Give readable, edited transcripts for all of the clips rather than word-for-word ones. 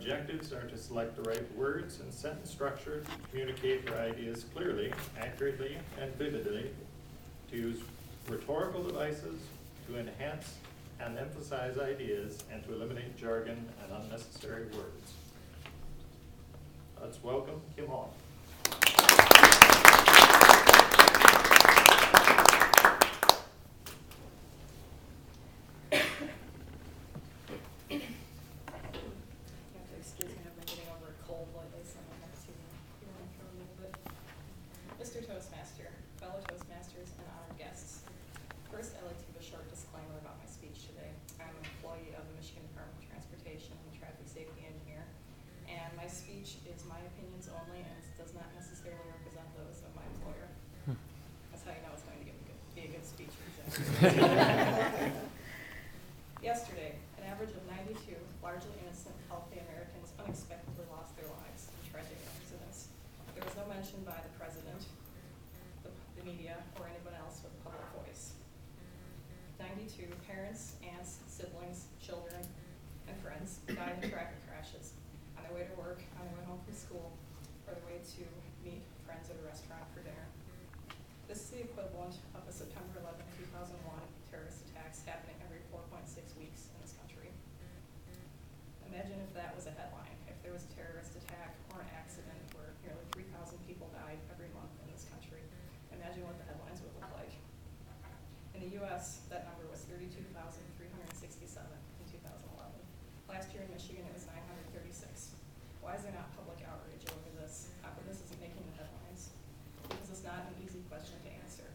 objectives are to select the right words and sentence structure to communicate your ideas clearly, accurately, and vividly, to use rhetorical devices to enhance and emphasize ideas, and to eliminate jargon and unnecessary words. Let's welcome Kim Hall. Mr. Toastmaster, fellow Toastmasters, and honored guests. First, I'd like to give a short disclaimer about my speech today. I'm an employee of the Michigan Department of Transportation and a traffic safety engineer, and my speech is my opinions only and does not necessarily represent those of my employer. That's how you know it's going to be a good speech. Yesterday, an average of 92 largely innocent, healthy Americans unexpectedly lost their lives in tragic accidents. There was no mention by the president, the media, or anyone else with a public voice. 92 parents, aunts, siblings, children, and friends died in traffic crashes on their way to work, on their way home from school, or their way to meet friends at a restaurant for dinner. This is the equivalent of the September 11, 2001 terrorist attacks happening every 4.6 weeks in this country. Imagine if that was a headline, if there was a terrorist attack or an accident where nearly 3,000 people died every month in this country. Imagine what the headlines would look like. In the U.S., that number was 32,367 in 2011. Last year in Michigan, it was 936. Why is there not public outrage over this? How come this isn't making the headlines? Because it's not an easy question to answer.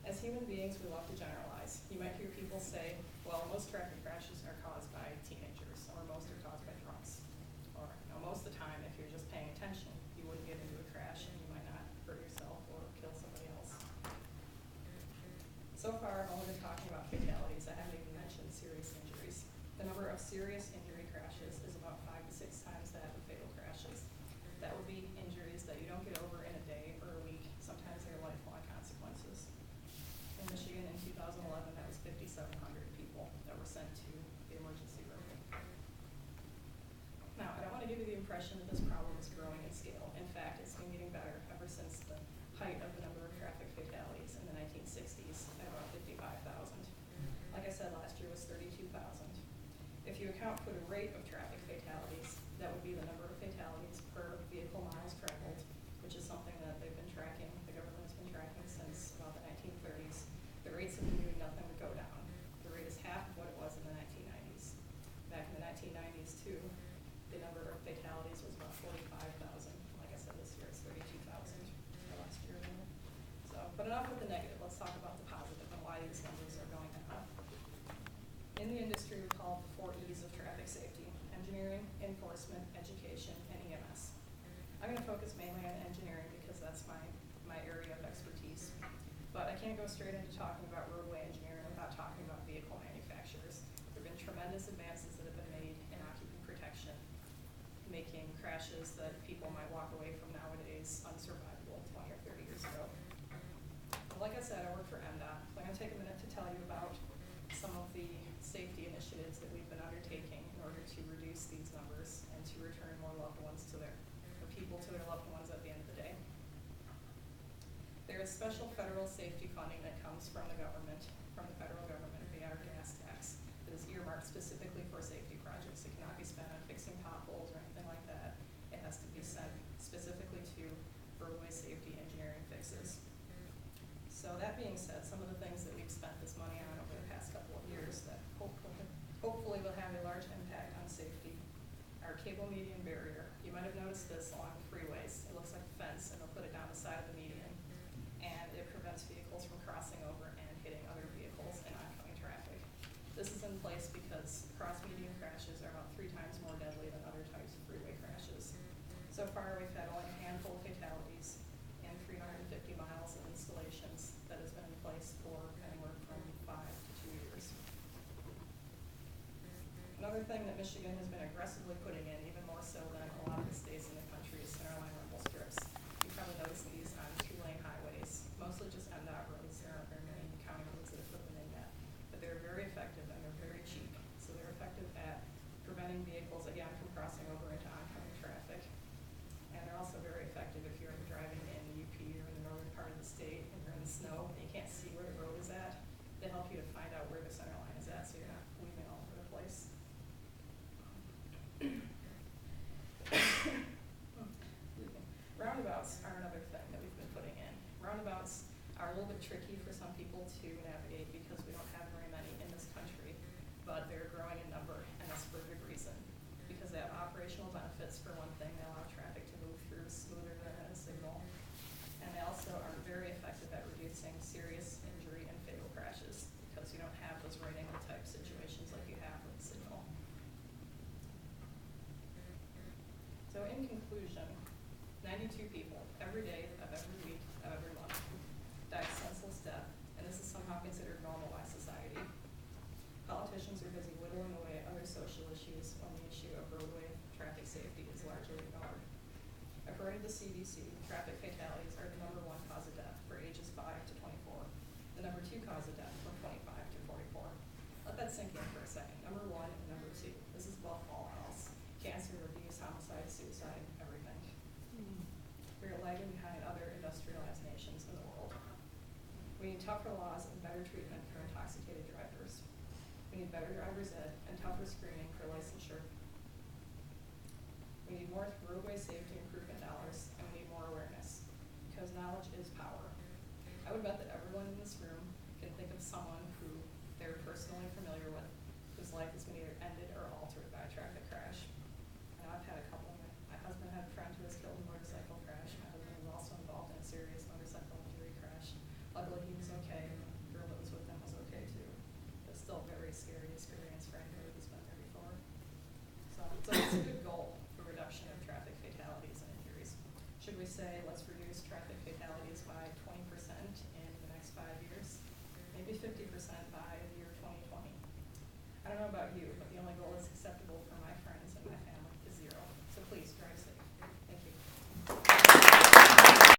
As human beings, we love to generalize. You might hear people say, well, most traffic crashes are caused by teenagers, or most are caused by drunks. Or most of the time, if you're just paying attention, you wouldn't get into a crash and you might not hurt yourself or kill somebody else. So far, I've only been talking about fatalities. I haven't even mentioned serious injuries. The number of serious injury crashes is about 5 to 6 times that of fatal crashes. That would be injuries that you don't get over in a day or a week. Sometimes they're lifelong consequences. In Michigan in 2011, that was 5,700 people that were sent to the emergency room. Now, I don't want to give you the impression that this problem is growing in scale. In fact, it's been getting better ever since the height of the number of traffic fatalities in the 1960s at about 55,000. Like I said, last year was 32,000. If you account for the rate of traffic fatalities, that would be the number of fatalities per vehicle miles traveled, which is something that they've been tracking, the government has been tracking since about the 1930s. The rates have been doing nothing but go down. The rate is half of what it was in the 1990s. Back in the 1990s, too, the number of fatalities was about 45,000. Like I said, this year it's 32,000 for last year. So, but enough with the negative. Let's talk about the positive and why these numbers are going up. In the industry, we call it the 4 E's of traffic safety: engineering, enforcement, education, and EMS. I'm going to focus mainly on engineering because that's my area of expertise. But I can't go straight into talking about roadway engineering without talking about vehicle manufacturers. There have been tremendous advances that have been made in occupant protection, making crashes that people might walk away from nowadays unsurvivable 20 or 30 years ago. But like I said, I work for MDOT, so I'm going to take a minute to tell you about some of the safety initiatives that we've been undertaking in order to reduce these numbers and to return more loved ones to their loved ones at the end of the day. There is special federal safety funding that comes from the government, from the federal government via our gas tax, that is earmarked specifically for safety projects. It cannot be spent on fixing potholes or anything like that. It has to be sent specifically to roadway safety engineering fixes. So that being said, some of the things that we've spent this money on over the past couple of years that hopefully will have a large impact on safety are cable median barrier. You might have noticed this along the freeways. It looks like a fence, and they'll put it down the side of the median, and it prevents vehicles from crossing over and hitting other vehicles in oncoming traffic. This is in place because cross-median crashes are about 3 times more deadly than other types of freeway crashes. So far, we've had only a handful of fatalities and 350 miles of installations that has been in place for anywhere from 5 to 2 years. Another thing that Michigan has been aggressively putting in, even more so than a lot of the states in the country, is centerline rumble strips. You probably noticed these on 2-lane highways, mostly just MDOT roads. There aren't very many county roads that have put them in yet. But they're very effective and they're very cheap. So they're effective at preventing vehicles, again, from benefits, for one thing, they allow traffic to move through smoother than a signal. And they also are very effective at reducing serious injury and fatal crashes, because you don't have those right angle type situations like you have with the signal. So in conclusion, 92 people every day of every week of every month die a senseless death, and this is somehow considered normal by society. Politicians are busy whittling away at other social issues when the issue of roadway traffic safety is largely ignored. According to the CDC, traffic fatalities are the #1 cause of death for ages 5 to 24, the #2 cause of death from 25 to 44. Let that sink in for a second. #1 and #2. This is above all else. Cancer, abuse, homicide, suicide, everything. We are lagging behind other industrialized nations in the world. We need tougher laws and better treatment for intoxicated drivers. We need better driver's ed and tougher screening for licensure. We need more roadway safety improvement dollars, and we need more awareness, because knowledge is power. I would bet that everyone in this room can think of someone who they're personally familiar with, whose life has been either ended or altered by a traffic crash. And I've had a couple. My husband had a friend who was killed in a motorcycle crash. My husband was also involved in a serious motorcycle injury crash. Luckily, he was okay, and the girl that was with him was okay too. But still a very scary experience for anybody who's been there before. So it's a good goal for reduction of traffic fatalities and injuries. Should we say, let's reduce traffic fatalities by 20% in the next 5 years? Maybe 50%.